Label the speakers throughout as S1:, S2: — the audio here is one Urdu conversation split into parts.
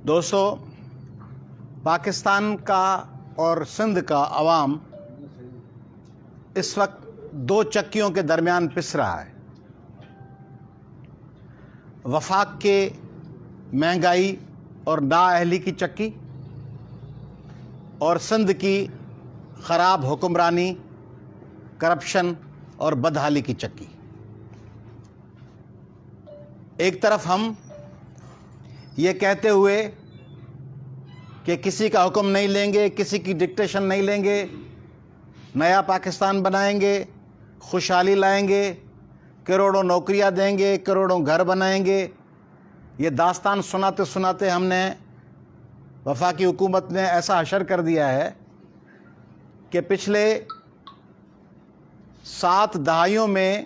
S1: دوستو، پاکستان کا اور سندھ کا عوام اس وقت دو چکیوں کے درمیان پس رہا ہے۔ وفاق کے مہنگائی اور نااہلی کی چکی اور سندھ کی خراب حکمرانی، کرپشن اور بدحالی کی چکی۔ ایک طرف ہم یہ کہتے ہوئے کہ کسی کا حکم نہیں لیں گے، کسی کی ڈکٹیشن نہیں لیں گے، نیا پاکستان بنائیں گے، خوشحالی لائیں گے، کروڑوں نوکریاں دیں گے، کروڑوں گھر بنائیں گے، یہ داستان سناتے سناتے ہم نے وفاقی حکومت نے ایسا حشر کر دیا ہے کہ پچھلے 7 دہائیوں میں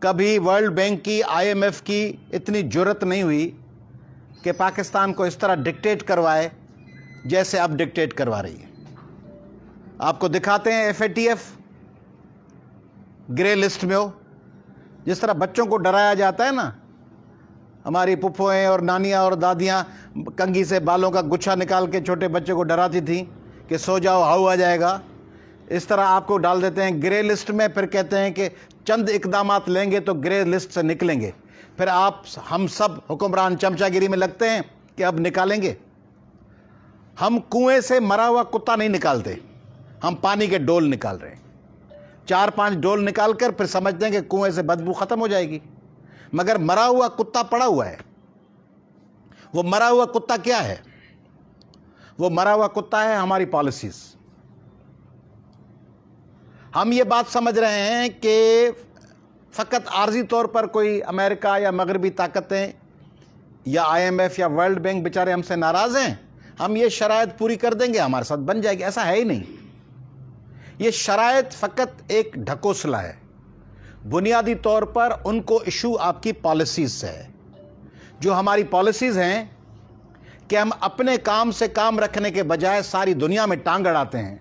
S1: کبھی ورلڈ بینک کی، IMF کی اتنی جرأت نہیں ہوئی کہ پاکستان کو اس طرح ڈکٹیٹ کروائے جیسے اب ڈکٹیٹ کروا رہی ہے۔ آپ کو دکھاتے ہیں FATF گرے لسٹ میں ہو، جس طرح بچوں کو ڈرایا جاتا ہے نا، ہماری پھپھوئیں اور نانیاں اور دادیاں کنگھی سے بالوں کا گچھا نکال کے چھوٹے بچے کو ڈراتی تھیں کہ سو جاؤ ہاؤ آ جائے گا، اس طرح آپ کو ڈال دیتے ہیں گرے لسٹ میں، پھر کہتے ہیں کہ چند اقدامات لیں گے تو گرے لسٹ سے نکلیں گے، پھر ہم سب حکمران چمچہ گیری میں لگتے ہیں کہ اب نکالیں گے۔ ہم کنویں سے مرا ہوا کتا نہیں نکالتے، ہم پانی کے ڈول نکال رہے ہیں۔ 4-5 ڈول نکال کر پھر سمجھتے ہیں کہ کنویں سے بدبو ختم ہو جائے گی، مگر مرا ہوا کتا پڑا ہوا ہے۔ وہ مرا ہوا کتا کیا ہے؟ وہ مرا ہوا کتا ہے ہماری پالیسیز۔ ہم یہ بات سمجھ رہے ہیں کہ فقط عارضی طور پر کوئی امریکہ یا مغربی طاقتیں یا IMF یا ورلڈ بینک بیچارے ہم سے ناراض ہیں، ہم یہ شرائط پوری کر دیں گے، ہمارے ساتھ بن جائے گی۔ ایسا ہے ہی نہیں۔ یہ شرائط فقط ایک ڈھکوسلا ہے۔ بنیادی طور پر ان کو ایشو آپ کی پالیسیز سے ہے۔ جو ہماری پالیسیز ہیں کہ ہم اپنے کام سے کام رکھنے کے بجائے ساری دنیا میں ٹانگ اڑاتے ہیں،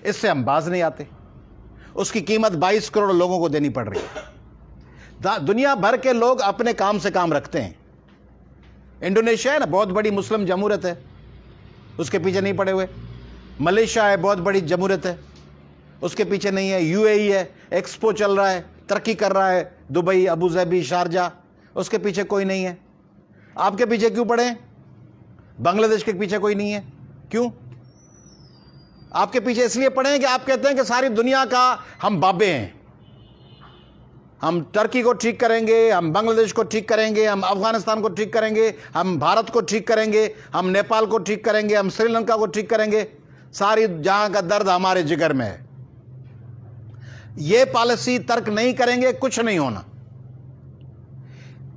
S1: اس سے ہم باز نہیں آتے۔ اس کی قیمت 22 کروڑ لوگوں کو دینی پڑ رہی ہے۔ دنیا بھر کے لوگ اپنے کام سے کام رکھتے ہیں۔ انڈونیشیا ہے نا، بہت بڑی مسلم جمہوریت ہے، اس کے پیچھے نہیں پڑے ہوئے۔ ملیشیا ہے، بہت بڑی جمہوریت ہے، اس کے پیچھے نہیں ہے۔ UAE ہے، ایکسپو چل رہا ہے، ترقی کر رہا ہے، دبئی، ابوظہبی، شارجہ، اس کے پیچھے کوئی نہیں ہے۔ آپ کے پیچھے کیوں پڑے ہیں؟ بنگلہ دیش کے پیچھے کوئی نہیں ہے، کیوں؟ آپ کے پیچھے اس لیے پڑے ہیں کہ آپ کہتے ہیں کہ ساری دنیا کا ہم بابے ہیں، ہم ترکی کو ٹھیک کریں گے، ہم بنگلہ دیش کو ٹھیک کریں گے، ہم افغانستان کو ٹھیک کریں گے، ہم بھارت کو ٹھیک کریں گے، ہم نیپال کو ٹھیک کریں گے، ہم سری لنکا کو ٹھیک کریں گے، ساری جہاں کا درد ہمارے جگر میں ہے۔ یہ پالیسی ترک نہیں کریں گے، کچھ نہیں ہونا۔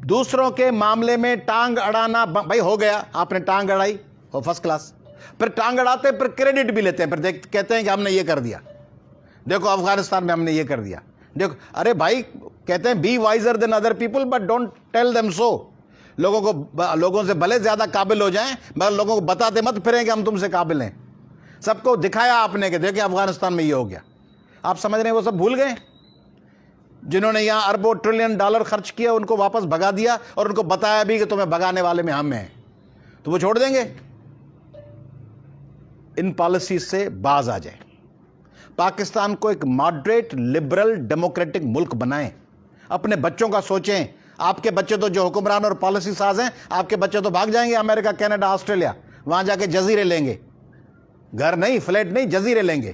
S1: دوسروں کے معاملے میں ٹانگ اڑانا، بھائی ہو گیا، آپ نے ٹانگ اڑائی، ہو فرسٹ کلاس، پھر ٹانگ اڑاتے پھر کریڈٹ بھی لیتے ہیں، پھر کہتے ہیں کہ ہم نے یہ کر دیا، دیکھو افغانستان میں ہم نے یہ کر دیا، دیکھو۔ ارے بھائی، کہتے ہیں be wiser than other people but don't tell them so. لوگوں سے بھلے زیادہ قابل ہو جائیں، مگر لوگوں کو بتاتے مت پھریں کہ ہم تم سے قابل ہیں۔ سب کو دکھایا آپ نے کہ دیکھیں افغانستان میں یہ ہو گیا۔ آپ سمجھ رہے ہیں وہ سب بھول گئے؟ جنہوں نے یہاں اربوں ٹریلین ڈالر خرچ کیا، ان کو واپس بھگا دیا اور ان کو بتایا بھی کہ تمہیں بھگانے والے میں ہم ہیں، تو وہ چھوڑ دیں گے؟ ان پالیسیز سے باز آ جائیں۔ پاکستان کو ایک ماڈریٹ، لبرل، ڈیموکریٹک ملک بنائیں۔ اپنے بچوں کا سوچیں۔ آپ کے بچے تو جو حکمران اور پالیسی ساز ہیں، آپ کے بچے تو بھاگ جائیں گے امریکہ، کینیڈا، آسٹریلیا، وہاں جا کے جزیرے لیں گے، گھر نہیں، فلیٹ نہیں، جزیرے لیں گے۔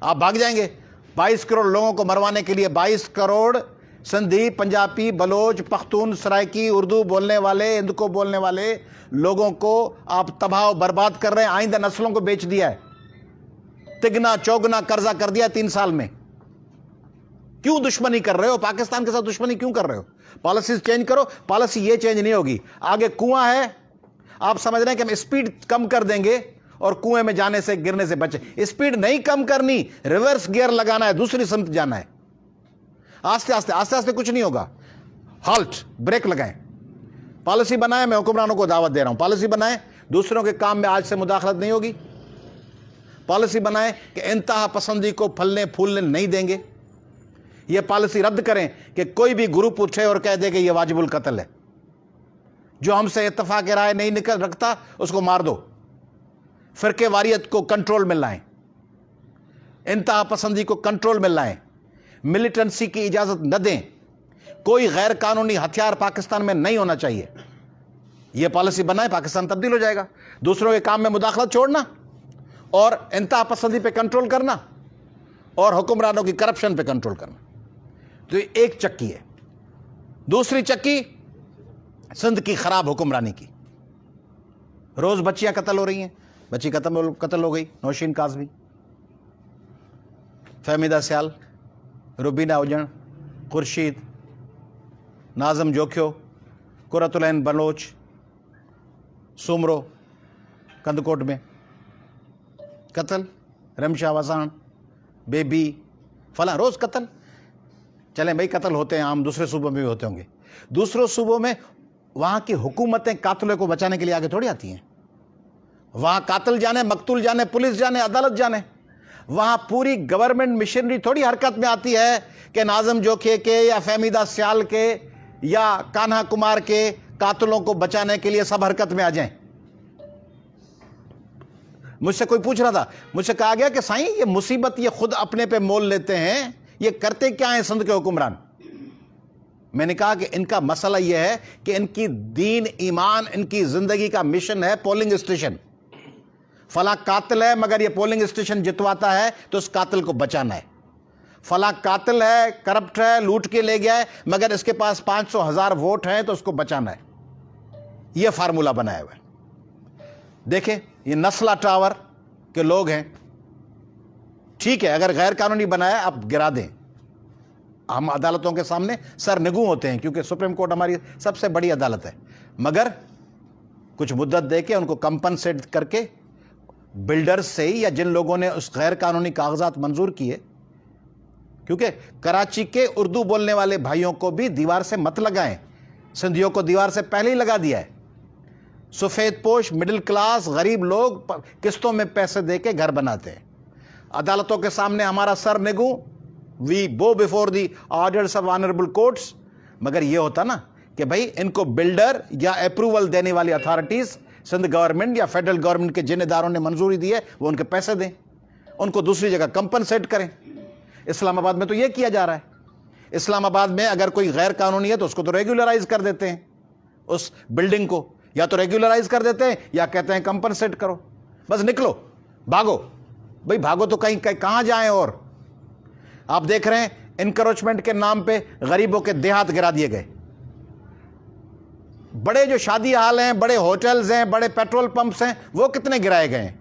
S1: آپ بھاگ جائیں گے۔ 22 کروڑ لوگوں کو مروانے کے لیے 22 کروڑ سندھی، پنجابی، بلوچ، پختون، سرائکی، اردو بولنے والے، ہند کو بولنے والے لوگوں کو آپ تباہ و برباد کر رہے ہیں، آئندہ نسلوں کو بیچ دیا ہے، تگنا چوگنا قرضہ کر دیا 3 سال میں۔ کیوں دشمنی کر رہے ہو؟ پاکستان کے ساتھ دشمنی کیوں کر رہے ہو؟ پالیسیز چینج کرو۔ پالیسی یہ چینج نہیں ہوگی۔ آگے کنواں ہے، آپ سمجھ رہے ہیں کہ ہم اسپیڈ کم کر دیں گے اور کنویں میں جانے سے، گرنے سے بچے۔ اسپیڈ نہیں کم کرنی، ریورس گیئر لگانا ہے، دوسری سمت جانا ہے۔ آستے آستے آستے آستے کچھ نہیں ہوگا۔ ہالٹ، بریک لگائیں۔ پالیسی بنائیں، میں حکمرانوں کو دعوت دے رہا ہوں، پالیسی بنائیں، دوسروں کے کام میں آج سے مداخلت نہیں ہوگی۔ پالیسی بنائیں کہ انتہا پسندی کو پھلنے پھولنے نہیں دیں گے۔ یہ پالیسی رد کریں کہ کوئی بھی گروپ اٹھے اور کہہ دے کہ یہ واجب القتل ہے۔ جو ہم سے اتفاق رائے نہیں رکھتا اس کو مار دو. فرقے واریت کو کنٹرول میں لائیں, انتہا پسندی کو کنٹرول میں لائیں, ملیٹنسی کی اجازت نہ دیں, کوئی غیر قانونی ہتھیار پاکستان میں نہیں ہونا چاہیے. یہ پالیسی بنائے, پاکستان تبدیل ہو جائے گا. دوسروں کے کام میں مداخلت چھوڑنا اور انتہا پسندی پہ کنٹرول کرنا اور حکمرانوں کی کرپشن پہ کنٹرول کرنا. تو یہ ایک چکی ہے. دوسری چکی سندھ کی خراب حکمرانی کی. روز بچیاں قتل ہو رہی ہیں. بچی قتل ہو گئی, نوشین کاظمی, فہمیدہ سیال, روبینہ اوجن, خورشید, ناظم جوکھیو, قرۃ العین بلوچ, سومرو کندکوٹ میں قتل, رمشا وسان, بیبی, فلاں, روز قتل. چلیں بھائی قتل ہوتے ہیں عام, دوسرے صوبوں میں بھی ہوتے ہوں گے. دوسرے صوبوں میں وہاں کی حکومتیں قاتلوں کو بچانے کے لیے آگے تھوڑی آتی ہیں. وہاں قاتل جانے, مقتول جانے, پولیس جانے, عدالت جانے. وہاں پوری گورنمنٹ مشنری تھوڑی حرکت میں آتی ہے کہ ناظم جوکھے کے یا فہمیدہ سیال کے یا کانہا کمار کے قاتلوں کو بچانے کے لیے سب حرکت میں آ جائیں. مجھ سے کوئی پوچھ رہا تھا, مجھ سے کہا گیا کہ سائیں یہ مصیبت یہ خود اپنے پہ مول لیتے ہیں, یہ کرتے کیا ہیں سندھ کے حکمران؟ میں نے کہا کہ ان کا مسئلہ یہ ہے کہ ان کی دین ایمان, ان کی زندگی کا مشن ہے پولنگ اسٹیشن. فلاں قاتل ہے مگر یہ پولنگ اسٹیشن جتواتا ہے تو اس قاتل کو بچانا ہے. فلاں قاتل ہے, کرپٹ ہے, لوٹ کے لے گیا ہے, مگر اس کے پاس 500,000 ووٹ ہیں تو اس کو بچانا ہے. یہ فارمولہ بنایا ہوا ہے. دیکھیں یہ نسلہ ٹاور کے لوگ ہیں. ٹھیک ہے اگر غیر قانونی بنایا آپ گرا دیں, ہم عدالتوں کے سامنے سر نگوں ہوتے ہیں کیونکہ سپریم کورٹ ہماری سب سے بڑی عدالت ہے, مگر کچھ مدت دے کے ان کو کمپنسیٹ کر کے بلڈرز سے یا جن لوگوں نے اس غیر قانونی کاغذات منظور کیے, کیونکہ کراچی کے اردو بولنے والے بھائیوں کو بھی دیوار سے مت لگائیں, سندھیوں کو دیوار سے پہلے ہی لگا دیا ہے. سفید پوش مڈل کلاس غریب لوگ قسطوں میں پیسے دے کے گھر بناتے ہیں. عدالتوں کے سامنے ہمارا سر نگوں, وی بو before the orders of honourable courts. مگر یہ ہوتا نا کہ بھائی ان کو بلڈر یا اپروول دینے والی اتھارٹیز, سندھ گورنمنٹ یا فیڈرل گورنمنٹ کے جن اداروں نے منظوری دی ہے وہ ان کے پیسے دیں, ان کو دوسری جگہ کمپنسیٹ کریں. اسلام آباد میں تو یہ کیا جا رہا ہے. اسلام آباد میں اگر کوئی غیر قانونی ہے تو اس کو تو ریگولرائز کر دیتے ہیں, اس بلڈنگ کو یا تو ریگولرائز کر دیتے ہیں یا کہتے ہیں کمپنسیٹ کرو, بس نکلو بھاگو. بھئی بھاگو تو کہیں کہاں جائیں. اور آپ دیکھ رہے ہیں انکروچمنٹ کے نام پہ غریبوں کے دیہات گرا دیے گئے. بڑے جو شادی ہال ہیں, بڑے ہوٹلز ہیں, بڑے پیٹرول پمپس ہیں, وہ کتنے گرائے گئے ہیں.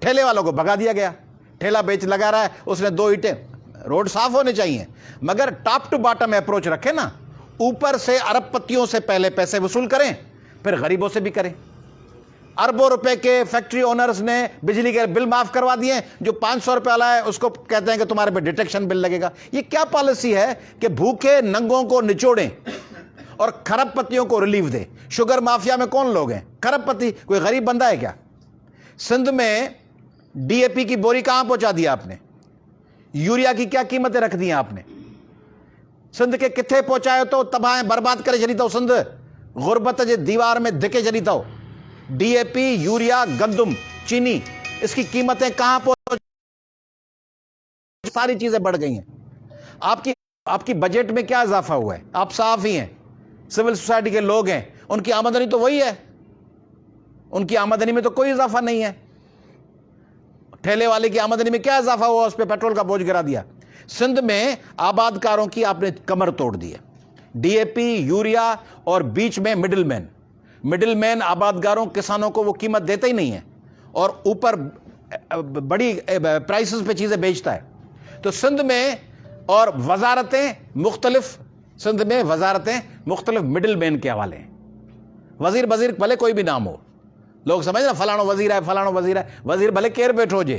S1: ٹھیلے والوں کو بھگا دیا گیا, ٹھیلا بیچ لگا رہا ہے, اس نے 2 اینٹیں, روڈ صاف ہونے چاہیے مگر ٹاپ ٹو باٹم اپروچ رکھے نا, اوپر سے ارب پتیوں سے پہلے پیسے وصول کریں پھر غریبوں سے بھی کریں. اربوں روپے کے فیکٹری اونرز نے بجلی کے بل معاف کروا دیے, جو 500 روپے والا ہے اس کو کہتے ہیں کہ تمہارے پہ ڈیٹیکشن بل لگے گا. یہ کیا پالیسی ہے کہ بھوکے ننگوں کو نچوڑیں اور کھرب پتیوں کو ریلیف دے. شوگر مافیا میں کون لوگ ہیں؟ کھرب پتی. کوئی غریب بندہ ہے کیا؟ سندھ میں ڈی اے پی کی بوری کہاں پہنچا دیا آپ نے؟ یوریا کی کیا قیمتیں رکھ دی ہیں آپ نے؟ سندھ کے کتھے پہنچائے تو تباہ برباد کرے چلیتا ہو. سندھ غربت جے دیوار میں دھکے چلیتا ہو. ڈی اے پی, یوریا, گندم, چینی, اس کی قیمتیں کہاں پہنچ, ساری چیزیں بڑھ گئی ہیں. آپ کی بجٹ میں کیا اضافہ ہوا ہے؟ آپ صاف ہی ہیں, سول سوسائٹی کے لوگ ہیں, ان کی آمدنی تو وہی ہے, ان کی آمدنی میں تو کوئی اضافہ نہیں ہے. ٹھیلے والے کی آمدنی میں کیا اضافہ ہوا؟ اس پہ پیٹرول کا بوجھ گرا دیا. سندھ میں آباد کاروں کی آپ نے کمر توڑ دی ہے. ڈی اے پی, یوریا اور بیچ میں مڈل مین آبادگاروں, کسانوں کو وہ قیمت دیتا ہی نہیں ہے اور اوپر بڑی پرائسز پہ چیزیں بیچتا ہے. تو سندھ میں اور وزارتیں مختلف مڈل مین کے حوالے ہیں. وزیر بھلے کوئی بھی نام ہو, لوگ سمجھ رہے فلانو وزیر ہے, وزیر بھلے کیر بیٹھو جے,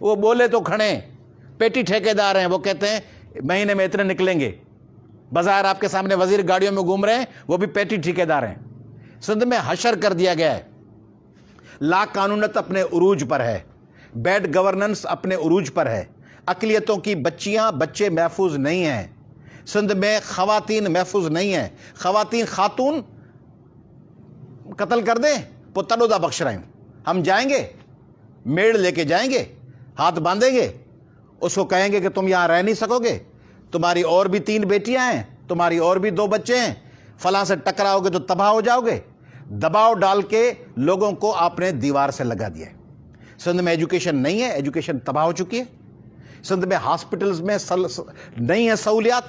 S1: وہ بولے تو کھڑے, پیٹی ٹھیکیدار ہیں, وہ کہتے ہیں مہینے میں اتنے نکلیں گے. بظاہر آپ کے سامنے وزیر گاڑیوں میں گھوم رہے ہیں, وہ بھی پیٹی ٹھیکیدار ہیں. سندھ میں حشر کر دیا گیا ہے. لا قانونت اپنے عروج پر ہے, بیڈ گورننس اپنے عروج پر ہے, اقلیتوں کی بچے محفوظ نہیں ہیں, سندھ میں خواتین محفوظ نہیں ہیں. خواتین خاتون قتل کر دیں پتلو دا بخش رہے ہیں. ہم جائیں گے, میڑ لے کے جائیں گے, ہاتھ باندھیں گے, اس کو کہیں گے کہ تم یہاں رہ نہیں سکو گے, تمہاری اور بھی 3 بیٹیاں ہیں, تمہاری اور بھی 2 بچے ہیں, فلاں سے ٹکراؤ گے تو تباہ ہو جاؤ گے. دباؤ ڈال کے لوگوں کو آپ نے دیوار سے لگا دیا ہے. سندھ میں ایجوکیشن نہیں ہے, ایجوکیشن تباہ ہو چکی ہے. سندھ میں ہاسپٹلز میں نہیں ہے سہولیات.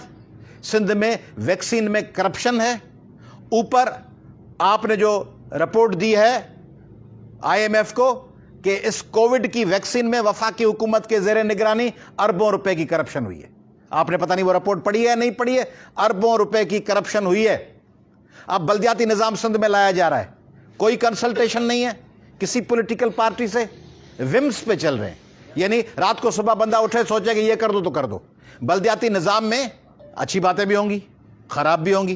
S1: سندھ میں ویکسین میں کرپشن ہے. اوپر آپ نے جو رپورٹ دی ہے IMF کو کہ اس کووڈ کی ویکسین میں وفاقی حکومت کے زیر نگرانی اربوں روپے کی کرپشن ہوئی ہے. آپ نے پتہ نہیں وہ رپورٹ پڑھی ہے نہیں پڑھی ہے, اربوں روپے کی کرپشن ہوئی ہے. اب بلدیاتی نظام سندھ میں لایا جا رہا ہے, کوئی کنسلٹیشن نہیں ہے کسی پولیٹیکل پارٹی سے, ومس پہ چل رہے ہیں. یعنی رات کو صبح بندہ اٹھے سوچے کہ یہ کر دو تو کر دو. بلدیاتی نظام میں اچھی باتیں بھی ہوں گی, خراب بھی ہوں گی,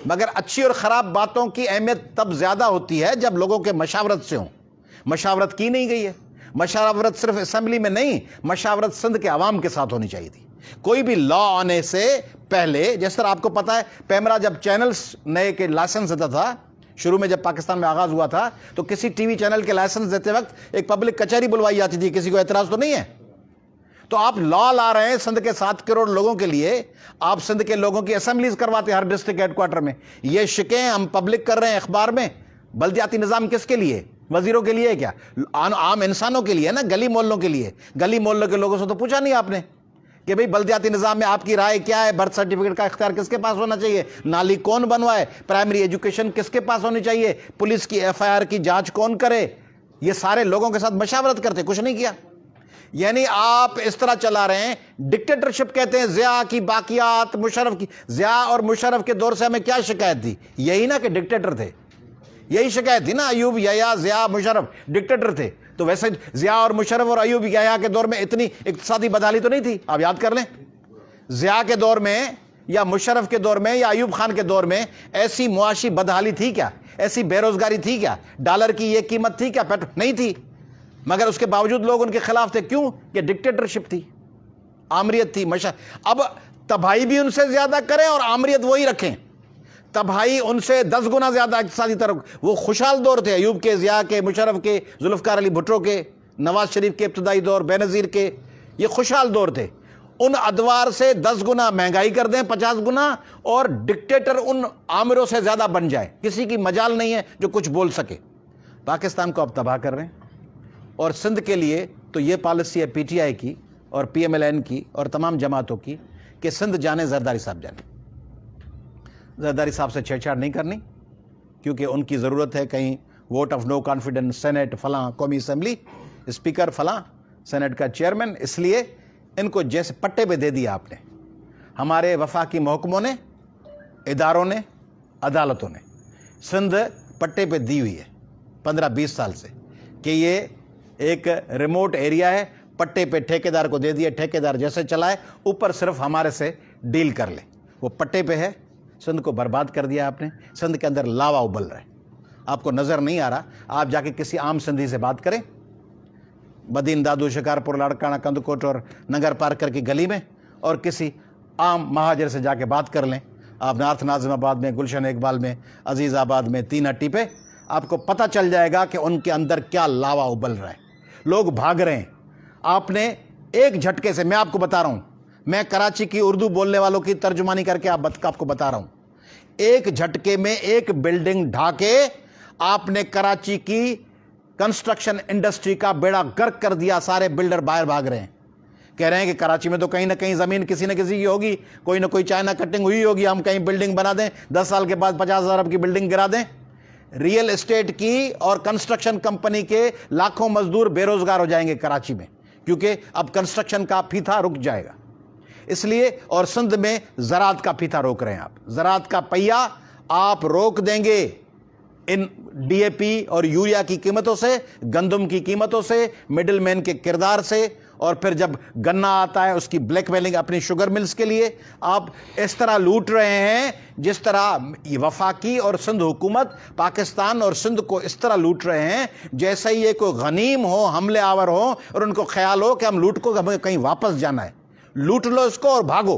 S1: مگر اچھی اور خراب باتوں کی اہمیت تب زیادہ ہوتی ہے جب لوگوں کے مشاورت سے ہوں. مشاورت کی نہیں گئی ہے. مشاورت صرف اسمبلی میں نہیں, مشاورت سندھ کے عوام کے ساتھ ہونی چاہیے تھی. کوئی بھی لا آنے سے پہلے, جس طرح آپ کو پتا ہے پیمرا جب چینلز نئے کے لائسنس دیتا تھا, شروع میں جب پاکستان میں آغاز ہوا تھا تو کسی ٹی وی چینل کے لائسنس دیتے وقت ایک پبلک کچہری بلوائی جاتی تھی. کسی کو اعتراض تو نہیں ہے. تو آپ لا لا رہے ہیں سندھ کے 7 کروڑ لوگوں کے لیے, آپ سندھ کے لوگوں کی اسمبلیز کرواتے ہیں ہر ڈسٹرکٹ ہیڈ کوارٹر میں. یہ شکیں ہم پبلک کر رہے ہیں اخبار میں. بلدیاتی نظام کس کے لیے؟ وزیروں کے لیے کیا؟ عام انسانوں کے لیے نا, گلی محلوں کے لیے. گلی محلوں کے لوگوں سے تو پوچھا نہیں آپ نے کہ بھئی بلدیاتی نظام میں آپ کی رائے کیا ہے؟ برتھ سرٹیفکیٹ کا اختیار کس کے پاس ہونا چاہیے؟ نالی کون بنوائے؟ پرائمری ایجوکیشن کس کے پاس ہونی چاہیے؟ پولیس کی FIR کی جانچ کون کرے؟ یہ سارے لوگوں کے ساتھ مشاورت کرتے, کچھ نہیں کیا. یعنی آپ اس طرح چلا رہے ہیں, ڈکٹیٹرشپ کہتے ہیں. ضیاء کی باقیات, مشرف کی, ضیاء اور مشرف کے دور سے ہمیں کیا شکایت تھی؟ یہی نا کہ ڈکٹیٹر تھے. یہی شکایت تھی نا, ایوب یحییٰ ضیاء مشرف ڈکٹیٹر تھے. تو ویسے ضیاء اور مشرف اور ایوب یحییٰ کے دور میں اتنی اقتصادی بدحالی تو نہیں تھی, آپ یاد کر لیں. ضیاء کے دور میں یا مشرف کے دور میں یا ایوب خان کے دور میں ایسی معاشی بدحالی تھی کیا؟ ایسی بے روزگاری تھی کیا؟ ڈالر کی یہ قیمت تھی کیا؟ نہیں تھی. مگر اس کے باوجود لوگ ان کے خلاف تھے. کیوں؟ کہ ڈکٹیٹرشپ تھی, آمریت تھی. اب تباہی بھی ان سے زیادہ کریں اور آمریت وہی رکھیں. تباہی ان سے 10 گنا زیادہ اقتصادی طرف. وہ خوشحال دور تھے ایوب کے, ضیاء کے, مشرف کے, ذوالفقار علی بھٹو کے, نواز شریف کے ابتدائی دور, بے نظیر کے. یہ خوشحال دور تھے. ان ادوار سے 10 گنا مہنگائی کر دیں, 50 گنا, اور ڈکٹیٹر ان آمروں سے زیادہ بن جائے. کسی کی مجال نہیں ہے جو کچھ بول سکے. پاکستان کو اب تباہ کر رہے ہیں. اور سندھ کے لیے تو یہ پالیسی ہے PTI کی اور PMLN کی اور تمام جماعتوں کی کہ سندھ جانے, زرداری صاحب جانے. زرداری صاحب سے چھیڑ چھاڑ نہیں کرنی, کیونکہ ان کی ضرورت ہے. کہیں vote of no confidence, senate فلاں, قومی اسمبلی اسپیکر فلاں, سینٹ کا چیئرمین. اس لیے ان کو جیسے پٹے پہ دے دیا آپ نے. ہمارے وفاقی محکموں نے, اداروں نے, عدالتوں نے سندھ پٹے پہ دی ہوئی ہے 15-20 سال سے کہ یہ ایک ریموٹ ایریا ہے. پٹے پہ ٹھیکیدار کو دے دیے, ٹھیکیدار جیسے چلائے, اوپر صرف ہمارے سے ڈیل کر لے. وہ پٹے پہ ہے. سندھ کو برباد کر دیا آپ نے. سندھ کے اندر لاوا ابل رہا ہے, آپ کو نظر نہیں آ رہا. آپ جا کے کسی عام سندھی سے بات کریں, بدین دادو, شکارپور, لاڑکانہ, کندکوٹ اور نگر پارکر کی گلی میں, اور کسی عام مہاجر سے جا کے بات کر لیں. آپ نارتھ ناظم آباد میں, گلشن اقبال میں, عزیز آباد میں, 3 ہٹی پہ, آپ کو پتہ چل جائے گا کہ ان کے اندر کیا لاوا ابل رہا ہے. لوگ بھاگ رہے ہیں. آپ نے ایک جھٹکے سے, میں آپ کو بتا رہا ہوں, میں کراچی کی اردو بولنے والوں کی ترجمانی کر کے آپ کو بتا رہا ہوں, ایک جھٹکے میں ایک بلڈنگ ڈھا کے آپ نے کراچی کی کنسٹرکشن انڈسٹری کا بیڑا غرق کر دیا. سارے بلڈر باہر بھاگ رہے ہیں, کہہ رہے ہیں کہ کراچی میں تو کہیں نہ کہیں زمین کسی نہ کسی کی ہوگی, کوئی نہ کوئی چائنا کٹنگ ہوئی ہوگی, ہم کہیں بلڈنگ بنا دیں, 10 سال کے بعد 50,000 ارب کی بلڈنگ گرا دیں. ریئل اسٹیٹ کی اور کنسٹرکشن کمپنی کے لاکھوں مزدور بے روزگار ہو جائیں گے کراچی میں, کیونکہ اب کنسٹرکشن کا پھیتھا رک جائے گا. اس لیے, اور سندھ میں زراعت کا پھیتھا روک رہے ہیں آپ. زراعت کا پہیا آپ روک دیں گے ان DAP اور یوریا کی قیمتوں سے, گندم کی قیمتوں سے, مڈل مین کے کردار سے, اور پھر جب گنا آتا ہے اس کی بلیک میلنگ اپنی شوگر ملز کے لیے. آپ اس طرح لوٹ رہے ہیں جس طرح وفاقی اور سندھ حکومت پاکستان اور سندھ کو اس طرح لوٹ رہے ہیں جیسا ہی یہ کوئی غنیم ہو, حملے آور ہو, اور ان کو خیال ہو کہ ہم لوٹ کو ہمیں کہیں واپس جانا ہے. لوٹ لو اس کو اور بھاگو.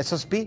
S1: SSP